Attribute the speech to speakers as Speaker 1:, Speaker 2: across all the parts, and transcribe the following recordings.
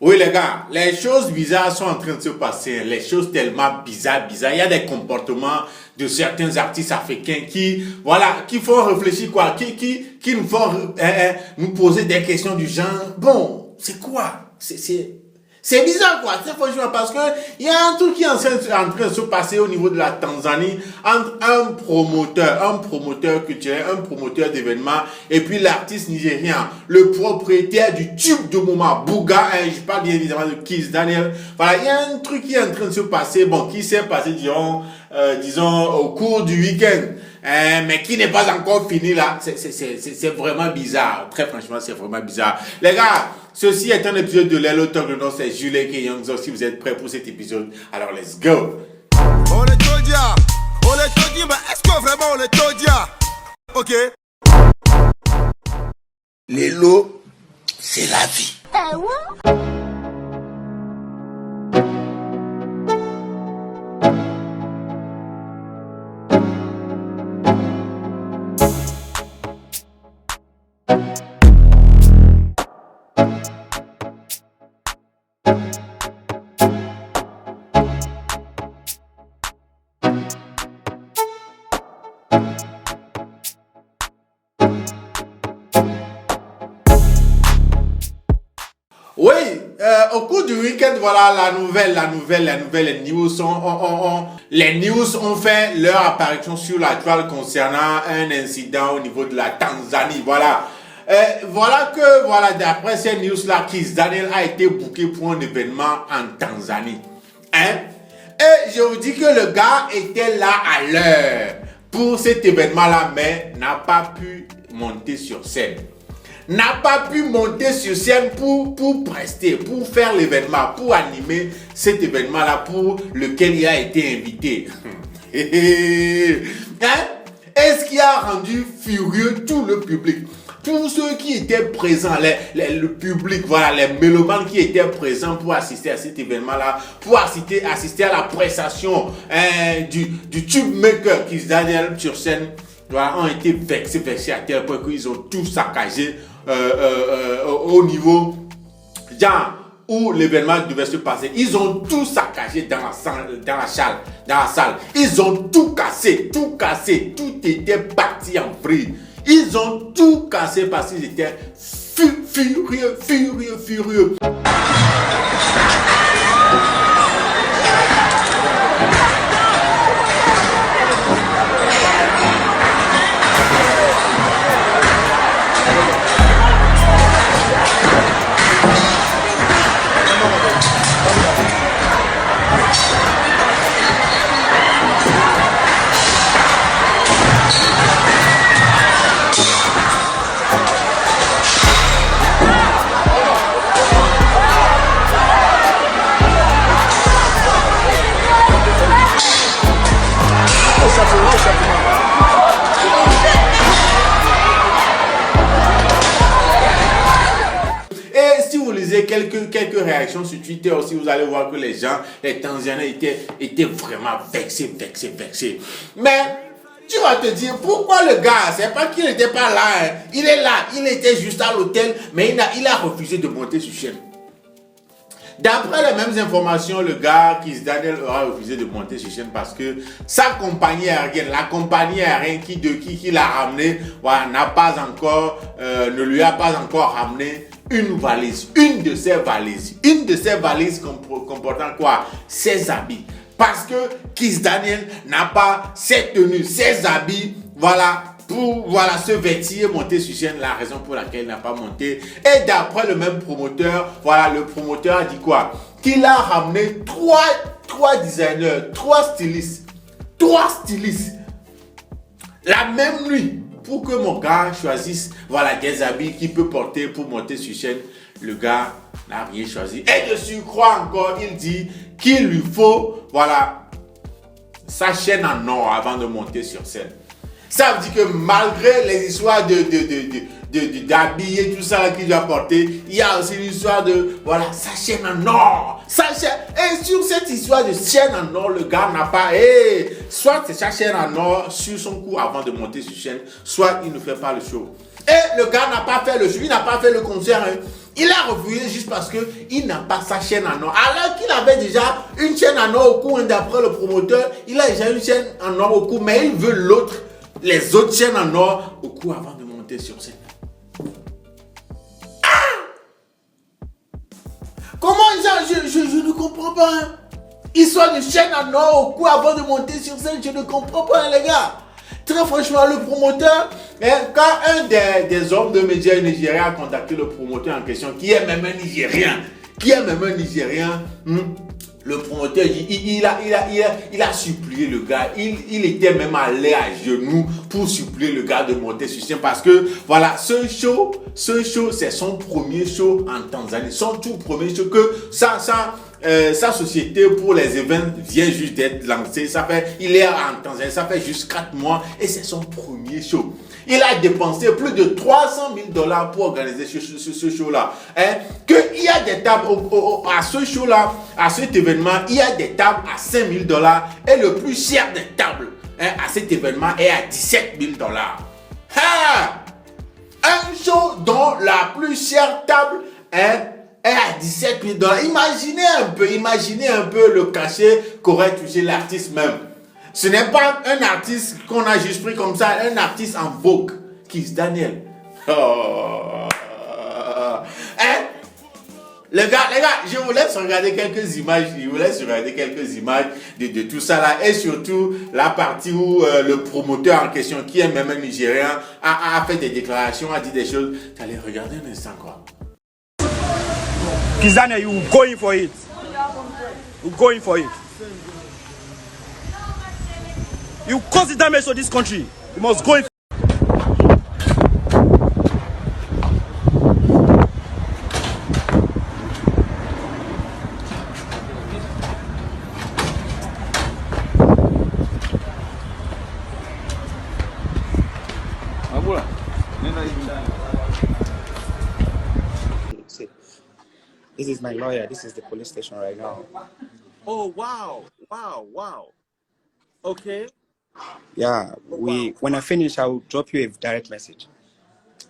Speaker 1: Oui les gars, les choses bizarres sont en train de se passer, les choses tellement bizarres. Il y a des comportements de certains artistes africains qui, voilà, qui font réfléchir quoi, qui nous font nous poser des questions du genre, bon, c'est quoi? C'est bizarre quoi, c'est franchement parce que il y a un truc qui est en train de se passer au niveau de la Tanzanie entre un promoteur culturel, un promoteur d'événements et puis l'artiste nigérien, le propriétaire du tube de moment, Bouga, je parle bien évidemment de Kiss Daniel. Voilà, il y a un truc qui est en train de se passer, bon, qui s'est passé disons au cours du week-end. Mais qui n'est pas encore fini là, c'est vraiment bizarre. Très franchement, c'est vraiment bizarre. Les gars, ceci est un épisode de Lelo Talk. Le nom c'est Julien Keyongzo. Si vous êtes prêts pour cet épisode, alors let's go.
Speaker 2: On est Todia, mais est-ce que vraiment on est Todia? Ok.
Speaker 3: Lelo, c'est la vie.
Speaker 1: Oui, au cours du week-end, voilà les news ont fait leur apparition sur la toile concernant un incident au niveau de la Tanzanie. Voilà. D'après ces news-là, Kiss Daniel a été booké pour un événement en Tanzanie. Et je vous dis que le gars était là à l'heure pour cet événement-là, mais n'a pas pu monter sur scène. N'a pas pu monter sur scène pour prester, pour faire l'événement, pour animer cet événement-là pour lequel il a été invité. Et ce qui a rendu furieux tout le public, tous ceux qui étaient présents, le public, voilà, les mélomanes qui étaient présents pour assister à cet événement-là, pour assister à la prestation du tube maker Kiss Daniel sur scène, voilà, ont été vexés à tel point qu'ils ont tout saccagé au niveau où l'événement devait se passer. Ils ont tout saccagé dans la salle. Ils ont tout cassé, tout était parti en vrille. Ils ont tout cassé parce qu'ils étaient furieux. Quelques réactions sur Twitter aussi, vous allez voir que les Tanzaniens étaient vraiment vexés. Mais tu vas te dire, pourquoi le gars, c'est pas qu'il n'était pas là, il est là, il était juste à l'hôtel, mais il a refusé de monter sur scène. D'après les mêmes informations, le gars Kiss Daniel aura refusé de monter sur scène parce que sa compagnie aérienne, la compagnie aérienne qui l'a ramené, voilà, ne lui a pas encore ramené une de ses valises comportant quoi? Ses habits. Parce que Kiss Daniel n'a pas ses tenues, ses habits, voilà, pour se vêtir et monter sur scène, la raison pour laquelle il n'a pas monté. Et d'après le même promoteur, voilà, le promoteur a dit quoi? Qu'il a ramené trois designers, trois stylistes, la même nuit, pour que mon gars choisisse, voilà, des habits qu'il peut porter pour monter sur scène. Le gars n'a rien choisi. Et de surcroît encore, il dit qu'il lui faut, voilà, sa chaîne en or avant de monter sur scène. Ça veut dire que malgré les histoires d'habits et tout ça qu'il doit porter, il y a aussi l'histoire de, voilà, sa chaîne en or. Et sur cette histoire de chaîne en or, le gars n'a pas, soit c'est sa chaîne en or sur son cou avant de monter sur scène, soit il ne fait pas le show. Et le gars n'a pas fait le show, il n'a pas fait le concert. Il a refusé juste parce qu'il n'a pas sa chaîne en or. Alors qu'il avait déjà une chaîne en or au cou, d'après le promoteur, il a déjà une chaîne en or au cou, mais il veut les autres chaînes en or au cou avant de monter sur scène. Comment ça? Je ne comprends pas. Hein. Ils sont une chaîne en or au cou avant de monter sur scène. Je ne comprends pas, les gars. Très franchement, le promoteur, quand un des hommes de médias nigériens a contacté le promoteur en question, qui est même un Nigérien, le promoteur, il a supplié le gars, il était même allé à genoux pour supplier le gars de monter sur scène parce que, voilà, ce show, c'est son premier show en Tanzanie, son tout premier show que sa société pour les événements vient juste d'être lancée. Il est en Tanzanie, ça fait juste 4 mois et c'est son premier show. Il a dépensé plus de $300,000 pour organiser ce show-là. Il y a des tables à ce show-là, à cet événement, il y a des tables à $5,000 et le plus cher des tables à cet événement est à $17,000. Un show dont la plus chère table est à $17,000. Imaginez un peu le cachet qu'aurait touché l'artiste même. Ce n'est pas un artiste qu'on a juste pris comme ça, un artiste en vogue, Kiss Daniel. Les gars, je vous laisse regarder quelques images. De tout ça là. Et surtout, la partie où le promoteur en question, qui est même un Nigérien, a fait des déclarations, a dit des choses. Allez, regardez un instant quoi.
Speaker 4: Kiss Daniel, you going for it. You going for it. You cause the damage to this country. You must go.
Speaker 5: This is my lawyer. This is the police station right now.
Speaker 4: Oh wow. Okay.
Speaker 5: Yeah, when I finish, I'll drop you a direct message.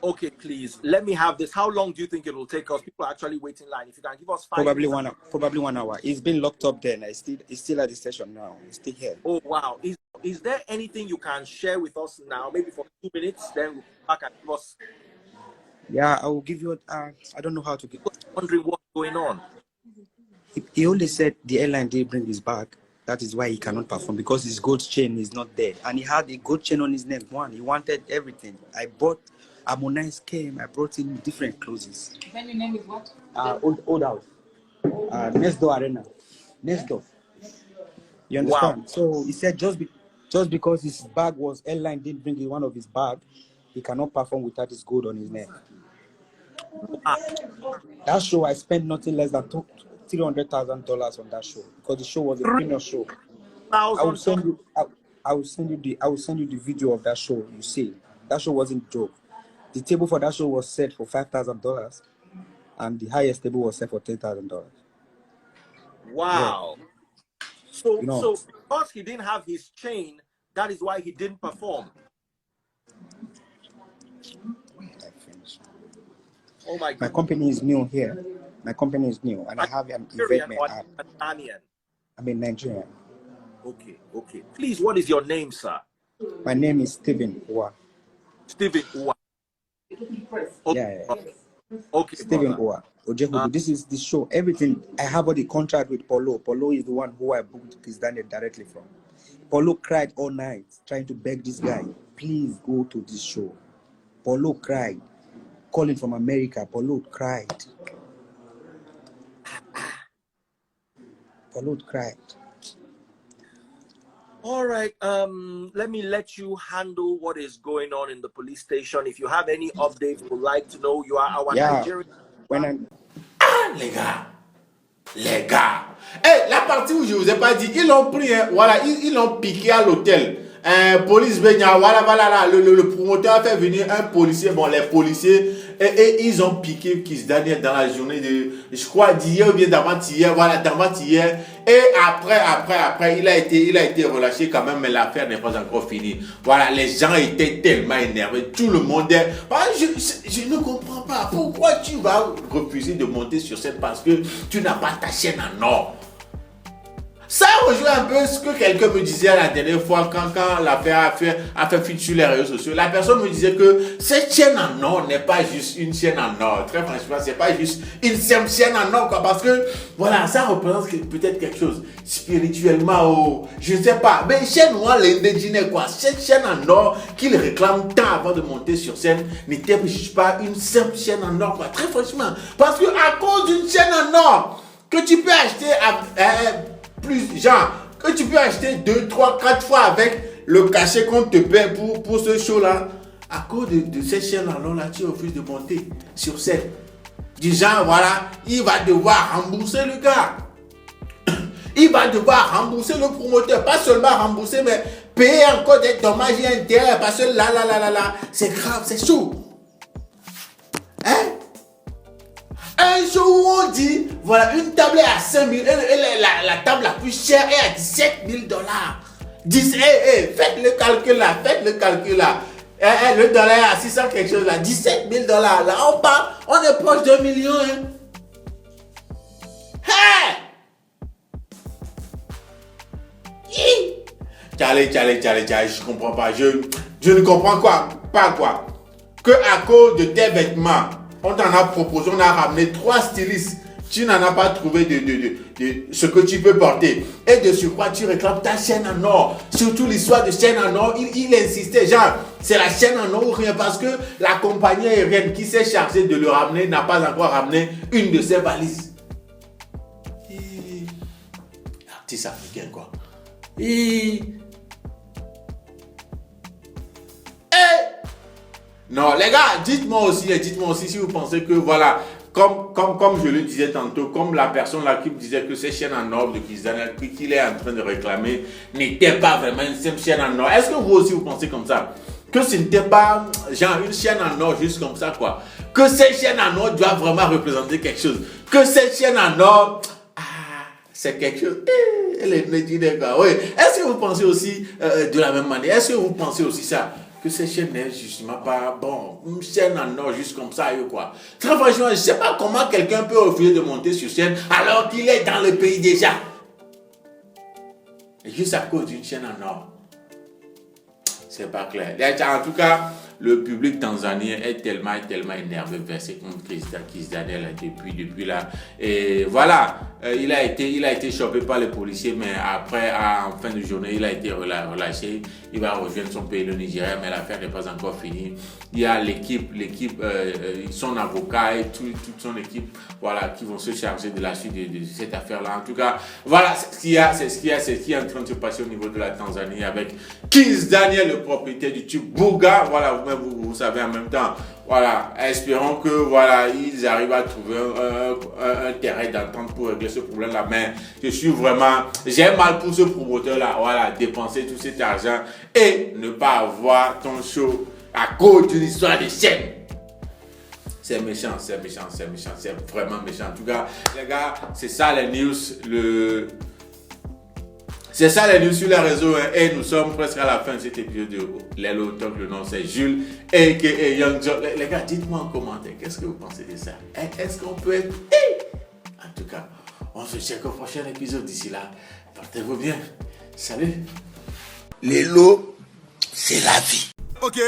Speaker 4: Okay, please let me have this. How long do you think it will take us? People are actually waiting line. If you can give us 5
Speaker 5: Probably
Speaker 4: minutes.
Speaker 5: probably 1 hour. He's been locked up there. And it's still at the station now. He's still here.
Speaker 4: Oh wow. Is there anything you can share with us now? Maybe for 2 minutes, then we'll come back and give us.
Speaker 5: Yeah, I will give you. I don't know how to get.
Speaker 4: Wondering what's going on.
Speaker 5: He only said the airline didn't bring his bag. That is why he cannot perform, because his gold chain is not there, and he had a gold chain on his neck. He wanted everything. Harmonize came. I brought in different clothes.
Speaker 6: Then your name is what?
Speaker 5: Old house. Next door arena. Next door. You understand?
Speaker 4: Wow.
Speaker 5: So he said just because his bag was airline didn't bring in one of his bag, he cannot perform without his gold on his neck.
Speaker 4: Wow.
Speaker 5: That show I spent nothing less than $300,000 on that show, because the show was a premium show. I will send you the video of that show. You see, that show wasn't joke. The table for that show was set for $5,000, and the highest table was set for $10,000.
Speaker 4: Wow. Yeah. So because he didn't have his chain, that is why he didn't perform. Oh my God.
Speaker 5: My company is new here. And I have an event. I'm in Nigeria.
Speaker 4: Okay. Please, what is your name, sir?
Speaker 5: My name is Stephen Uwa.
Speaker 4: Stephen Uwa.
Speaker 5: Okay. Yeah.
Speaker 4: Okay.
Speaker 5: Stephen Uwa. This is the show. Everything. I have all the contract with Polo. Polo is the one who I booked Kiss Daniel directly from. Polo cried all night trying to beg this guy, please go to this show. Polo cried. Calling from America, Polo cried.
Speaker 4: All right. Let me let you handle what is going on in the police station. If you have any updates, would like to know. You are our Nigerian.
Speaker 1: Les gars. La partie où je vous ai pas dit, ils l'ont pris, voilà, ils l'ont piqué à l'hôtel. police Benya, voilà, là, le promoteur a fait venir un policier. Bon, les policiers, et ils ont piqué Kiss Daniel dans la journée de, je crois, d'hier ou bien d'avant-hier, voilà, d'avant-hier. Et après, il a été relâché quand même, mais l'affaire n'est pas encore finie. Voilà, les gens étaient tellement énervés, tout le monde est... Je ne comprends pas, pourquoi tu vas refuser de monter sur scène parce que tu n'as pas ta chaîne en or? Ça rejoint un peu ce que quelqu'un me disait la dernière fois quand l'affaire a fait fuite sur les réseaux sociaux. La personne me disait que cette chaîne en or n'est pas juste une chaîne en or. Très franchement, c'est pas juste une simple chaîne en or, quoi. Parce que, voilà, ça représente peut-être quelque chose spirituellement ou je ne sais pas. Mais chaîne noire, l'indigène, quoi. Cette chaîne en or qu'il réclame tant avant de monter sur scène n'était juste pas une simple chaîne en or, quoi. Très franchement. Parce que à cause d'une chaîne en or que tu peux acheter que tu peux acheter 2, 3, 4 fois avec le cachet qu'on te paie pour ce show-là. À cause de cette chaîne-là, tu refuses de monter sur scène. Du genre, voilà, il va devoir rembourser le gars. Il va devoir rembourser le promoteur. Pas seulement rembourser, mais payer encore des dommages et intérêts. Parce que là, c'est grave, c'est chaud. Hein? Un jour où on dit, voilà, une table est à 5 000 et la table la plus chère est à 17 000 $. Faites le calcul là, le dollar est à 600 quelque chose là, 17 000 $. Là, on est proche de 1 million. Hein. Hey! Je comprends pas. Je ne comprends pas quoi. Que à cause de tes vêtements, on t'en a proposé, on a ramené 3 stylistes. Tu n'en as pas trouvé de ce que tu peux porter. Et de surcroît, tu réclames ta chaîne en or. Surtout l'histoire de chaîne en or, il insistait, genre, c'est la chaîne en or ou rien. Parce que la compagnie aérienne qui s'est chargée de le ramener n'a pas encore ramené une de ses valises. Artiste africain, quoi. Non, les gars, dites-moi aussi si vous pensez que, voilà, comme je le disais tantôt, comme la personne là qui me disait que ces chaînes en or de Kiss Daniel qu'il est en train de réclamer n'était pas vraiment une simple chaîne en or. Est-ce que vous aussi vous pensez comme ça? Que ce n'était pas genre une chaîne en or juste comme ça, quoi. Que cette chaîne en or doit vraiment représenter quelque chose. Que cette chaîne en or, c'est quelque chose. Elle est née, quoi. Oui. Est-ce que vous pensez aussi de la même manière? Est-ce que vous pensez aussi ça? Que cette chaîne n'est justement pas bon, une chaîne en or juste comme ça, quoi. Très franchement, je ne sais pas comment quelqu'un peut refuser de monter sur scène alors qu'il est dans le pays déjà. Et juste à cause d'une chaîne en or. C'est pas clair. En tout cas, le public tanzanien est tellement énervé, versé contre Kiss Daniel depuis là. Et voilà, il a été chopé par les policiers, mais après, en fin de journée, il a été relâché. Il va rejoindre son pays, le Nigeria, mais l'affaire n'est pas encore finie. Il y a l'équipe, son avocat et toute son équipe, voilà, qui vont se charger de la suite de cette affaire-là. En tout cas, voilà, c'est ce qui est en train de se passer au niveau de la Tanzanie avec Kiss Daniel, le propriétaire du tube Booga. Voilà, vous savez en même temps. Voilà, espérons que voilà, ils arrivent à trouver un terrain d'entente pour régler ce problème-là. Mais j'ai mal pour ce promoteur-là. Voilà, dépenser tout cet argent et ne pas avoir ton show à cause d'une histoire de chaîne. C'est méchant, c'est vraiment méchant. En tout cas, les gars, c'est ça les news. C'est ça les news sur les réseaux, hein. Et nous sommes presque à la fin de cet épisode de Lelo Talk. Le nom c'est Jules aka Young Joe. Les gars, dites-moi en commentaire, qu'est-ce que vous pensez de ça? Est-ce qu'on peut être... En tout cas, on se check au prochain épisode. D'ici là, portez-vous bien. Salut.
Speaker 3: Lelo, c'est la vie.
Speaker 2: Ok.